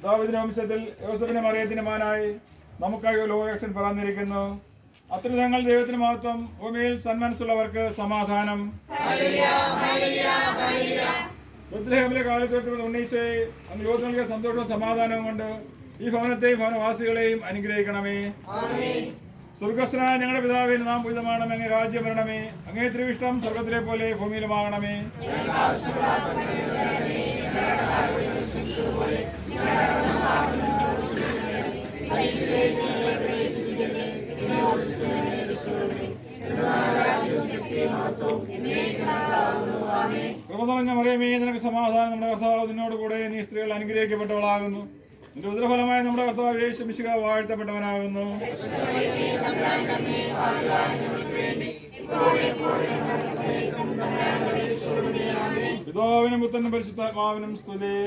ദാവീദിന്റെ വംശത്തിൽ യോസേഫിന്റെ മറിയത്തിന്റെ മകനായി നമുക്കായി ലോകരക്ഷകൻ പിറന്നിരിക്കുന്നു. അത്ര ഞങ്ങൾ ദൈവത്തിന് മഹത്വം, ഭൂമിയിൽ സന്മനസ്സുള്ളവർക്ക് സമാധാനം. ബത്ലഹേമിലെ കാലത്ത് ഉണ്ണീശോയെ അങ്ങ് ലോകത്തിന് നൽകിയ സന്തോഷവും സമാധാനവും കൊണ്ട് ഈ ഭവനത്തെയും ഭവനവാസികളെയും അനുഗ്രഹിക്കണമേ. സ്വർഗസ്ഥനായ ഞങ്ങളുടെ പിതാവേ, നാം പൂജിതമാകണമേ, അങ്ങേ രാജ്യം വരണമേ, അങ്ങേ തിരുവിഷ്ടം സ്വർഗത്തിലെ പോലെ ഭൂമിയിലുമാകണമേ. കൃപ നിറഞ്ഞ മറിയമേ, നിനക്ക് സമാധാനം. നമ്മുടെ കർത്താവ് നിന്നോട് കൂടെ, നീ സ്ത്രീകൾ അനുഗ്രഹിക്കപ്പെട്ടവളാകുന്നു. നിന്റെ ഉദരഫലമായ നമ്മുടെ കർത്താവ് യേശു മിശിഹാ വാഴ്ത്തപ്പെട്ടവനാകുന്നു. പിതാവിനും പുത്രനും പരിശുദ്ധാത്മാവിനും സ്തുതി.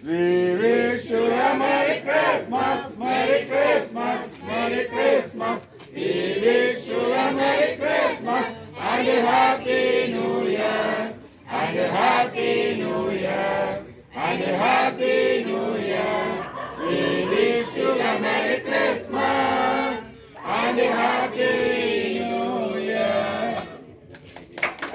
We wish you a Merry Christmas, Merry Christmas, Merry Christmas. We wish you a Merry Christmas and a Happy New Year, and a Happy New Year, and a Happy New Year. We wish you a Merry Christmas and a Happy